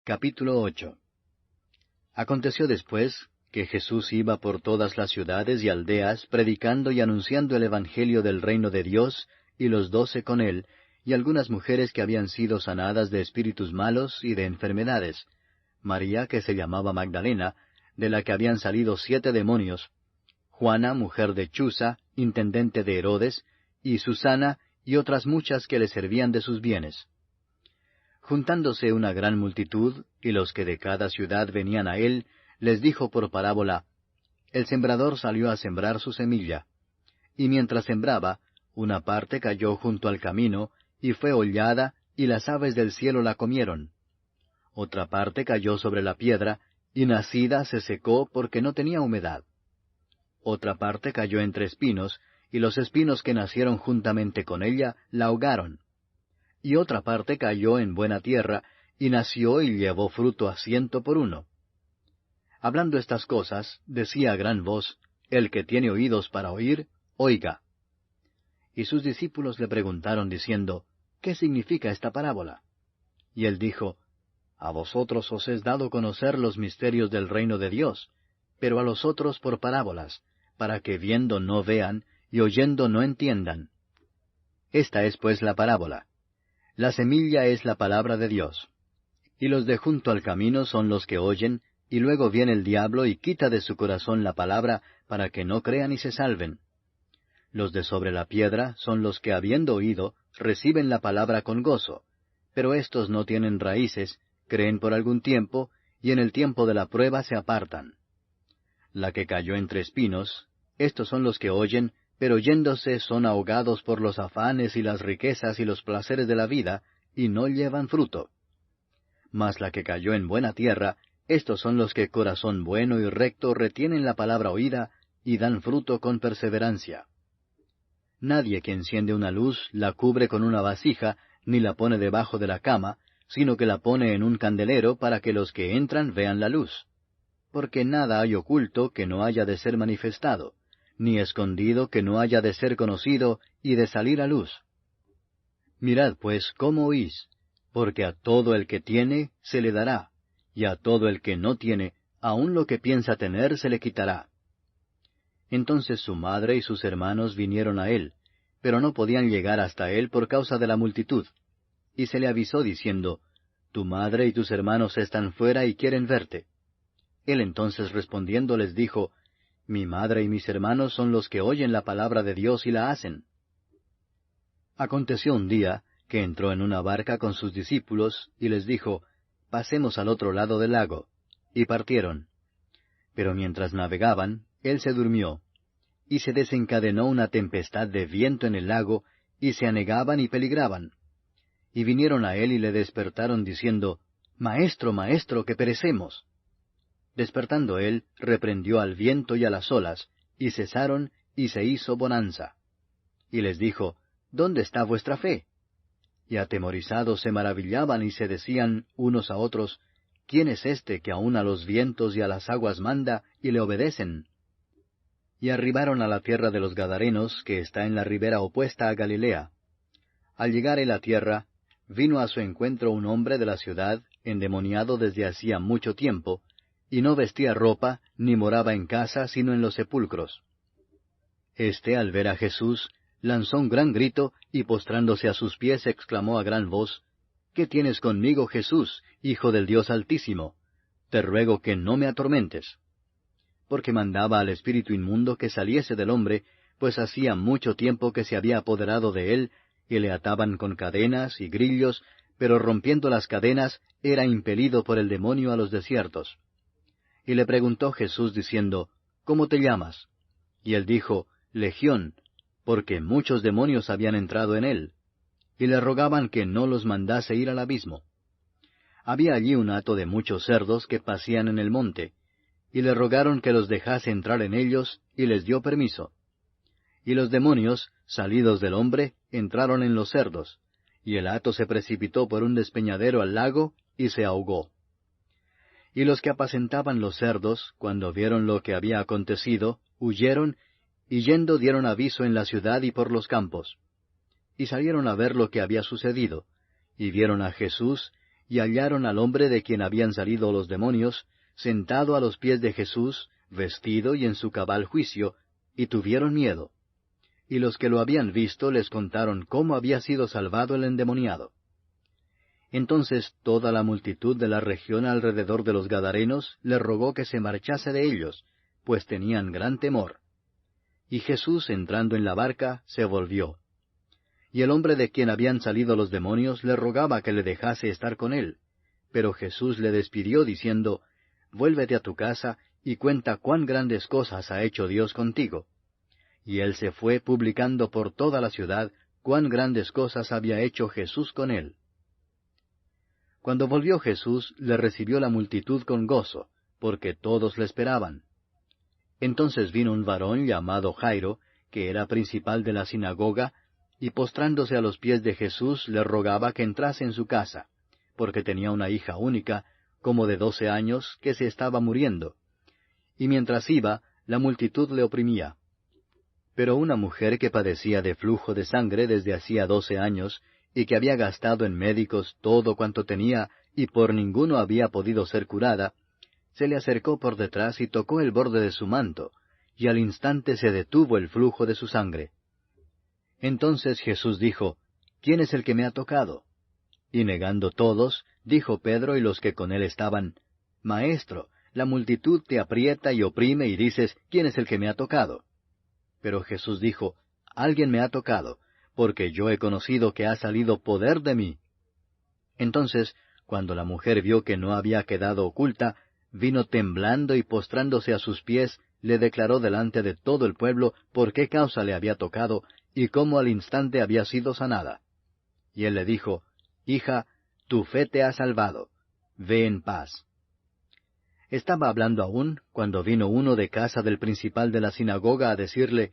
Capítulo 8. Aconteció después que Jesús iba por todas las ciudades y aldeas, predicando y anunciando el Evangelio del reino de Dios, y los 12 con él, y algunas mujeres que habían sido sanadas de espíritus malos y de enfermedades, María, que se llamaba Magdalena, de la que habían salido 7 demonios, Juana, mujer de Chuza, intendente de Herodes, y Susana, y otras muchas que le servían de sus bienes. Juntándose una gran multitud, y los que de cada ciudad venían a él, les dijo por parábola: El sembrador salió a sembrar su semilla. Y mientras sembraba, una parte cayó junto al camino, y fue hollada, y las aves del cielo la comieron. Otra parte cayó sobre la piedra, y nacida se secó porque no tenía humedad. Otra parte cayó entre espinos, y los espinos que nacieron juntamente con ella la ahogaron. Y otra parte cayó en buena tierra, y nació y llevó fruto a 100 por 1. Hablando estas cosas, decía a gran voz: El que tiene oídos para oír, oiga. Y sus discípulos le preguntaron diciendo: ¿Qué significa esta parábola? Y él dijo: A vosotros os es dado conocer los misterios del reino de Dios, pero a los otros por parábolas, para que viendo no vean, y oyendo no entiendan. Esta es pues la parábola. La semilla es la palabra de Dios. Y los de junto al camino son los que oyen, y luego viene el diablo y quita de su corazón la palabra, para que no crean y se salven. Los de sobre la piedra son los que, habiendo oído, reciben la palabra con gozo, pero éstos no tienen raíces, creen por algún tiempo, y en el tiempo de la prueba se apartan. La que cayó entre espinos, estos son los que oyen, pero yéndose son ahogados por los afanes y las riquezas y los placeres de la vida, y no llevan fruto. Mas la que cayó en buena tierra, estos son los que corazón bueno y recto retienen la palabra oída, y dan fruto con perseverancia. Nadie que enciende una luz la cubre con una vasija, ni la pone debajo de la cama, sino que la pone en un candelero para que los que entran vean la luz. Porque nada hay oculto que no haya de ser manifestado, ni escondido que no haya de ser conocido y de salir a luz. Mirad pues cómo oís, porque a todo el que tiene se le dará, y a todo el que no tiene, aun lo que piensa tener se le quitará. Entonces su madre y sus hermanos vinieron a él, pero no podían llegar hasta él por causa de la multitud. Y se le avisó diciendo: Tu madre y tus hermanos están fuera y quieren verte. Él entonces respondiendo les dijo: Mi madre y mis hermanos son los que oyen la palabra de Dios y la hacen. Aconteció un día que entró en una barca con sus discípulos, y les dijo: Pasemos al otro lado del lago. Y partieron. Pero mientras navegaban, él se durmió. Y se desencadenó una tempestad de viento en el lago, y se anegaban y peligraban. Y vinieron a él y le despertaron diciendo: Maestro, maestro, que perecemos. Despertando él, reprendió al viento y a las olas, y cesaron, y se hizo bonanza. Y les dijo: ¿Dónde está vuestra fe? Y atemorizados se maravillaban y se decían unos a otros: ¿Quién es este que aun a los vientos y a las aguas manda, y le obedecen? Y arribaron a la tierra de los Gadarenos, que está en la ribera opuesta a Galilea. Al llegar él a tierra, vino a su encuentro un hombre de la ciudad, endemoniado desde hacía mucho tiempo, y no vestía ropa, ni moraba en casa, sino en los sepulcros. Este, al ver a Jesús, lanzó un gran grito, y postrándose a sus pies exclamó a gran voz: ¿Qué tienes conmigo, Jesús, Hijo del Dios Altísimo? Te ruego que no me atormentes. Porque mandaba al espíritu inmundo que saliese del hombre, pues hacía mucho tiempo que se había apoderado de él, y le ataban con cadenas y grillos, pero rompiendo las cadenas, era impelido por el demonio a los desiertos. Y le preguntó Jesús diciendo: ¿Cómo te llamas? Y él dijo: Legión, porque muchos demonios habían entrado en él. Y le rogaban que no los mandase ir al abismo. Había allí un hato de muchos cerdos que pacían en el monte, y le rogaron que los dejase entrar en ellos, y les dio permiso. Y los demonios, salidos del hombre, entraron en los cerdos, y el hato se precipitó por un despeñadero al lago, y se ahogó. Y los que apacentaban los cerdos, cuando vieron lo que había acontecido, huyeron, y yendo dieron aviso en la ciudad y por los campos. Y salieron a ver lo que había sucedido, y vieron a Jesús, y hallaron al hombre de quien habían salido los demonios, sentado a los pies de Jesús, vestido y en su cabal juicio, y tuvieron miedo. Y los que lo habían visto les contaron cómo había sido salvado el endemoniado. Entonces toda la multitud de la región alrededor de los Gadarenos le rogó que se marchase de ellos, pues tenían gran temor. Y Jesús, entrando en la barca, se volvió. Y el hombre de quien habían salido los demonios le rogaba que le dejase estar con él. Pero Jesús le despidió diciendo, Vuélvete a tu casa y cuenta cuán grandes cosas ha hecho Dios contigo. Y él se fue publicando por toda la ciudad cuán grandes cosas había hecho Jesús con él. Cuando volvió Jesús, le recibió la multitud con gozo, porque todos le esperaban. Entonces vino un varón llamado Jairo, que era principal de la sinagoga, y postrándose a los pies de Jesús le rogaba que entrase en su casa, porque tenía una hija única, como de 12 años, que se estaba muriendo. Y mientras iba, la multitud le oprimía. Pero una mujer que padecía de flujo de sangre desde hacía 12 años, y que había gastado en médicos todo cuanto tenía, y por ninguno había podido ser curada, se le acercó por detrás y tocó el borde de su manto, y al instante se detuvo el flujo de su sangre. Entonces Jesús dijo, ¿Quién es el que me ha tocado? Y negando todos, dijo Pedro y los que con él estaban, Maestro, la multitud te aprieta y oprime y dices, ¿quién es el que me ha tocado? Pero Jesús dijo, Alguien me ha tocado, porque yo he conocido que ha salido poder de mí. Entonces, cuando la mujer vio que no había quedado oculta, vino temblando y postrándose a sus pies, le declaró delante de todo el pueblo por qué causa le había tocado, y cómo al instante había sido sanada. Y él le dijo, Hija, tu fe te ha salvado. Ve en paz. Estaba hablando aún, cuando vino uno de casa del principal de la sinagoga a decirle,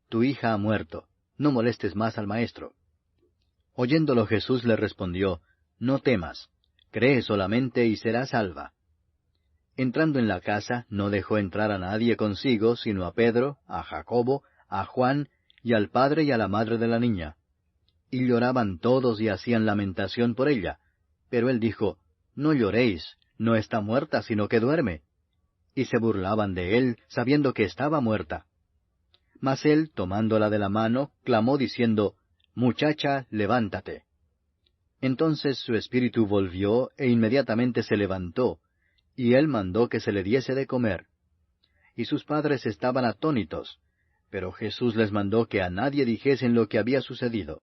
Tu hija ha muerto, no molestes más al maestro. Oyéndolo Jesús le respondió, No temas, cree solamente y serás salva. Entrando en la casa, no dejó entrar a nadie consigo, sino a Pedro, a Jacobo, a Juan, y al padre y a la madre de la niña. Y lloraban todos y hacían lamentación por ella. Pero él dijo, No lloréis, no está muerta, sino que duerme. Y se burlaban de él, sabiendo que estaba muerta. Mas él, tomándola de la mano, clamó diciendo, Muchacha, levántate. Entonces su espíritu volvió, e inmediatamente se levantó, y él mandó que se le diese de comer. Y sus padres estaban atónitos, pero Jesús les mandó que a nadie dijesen lo que había sucedido.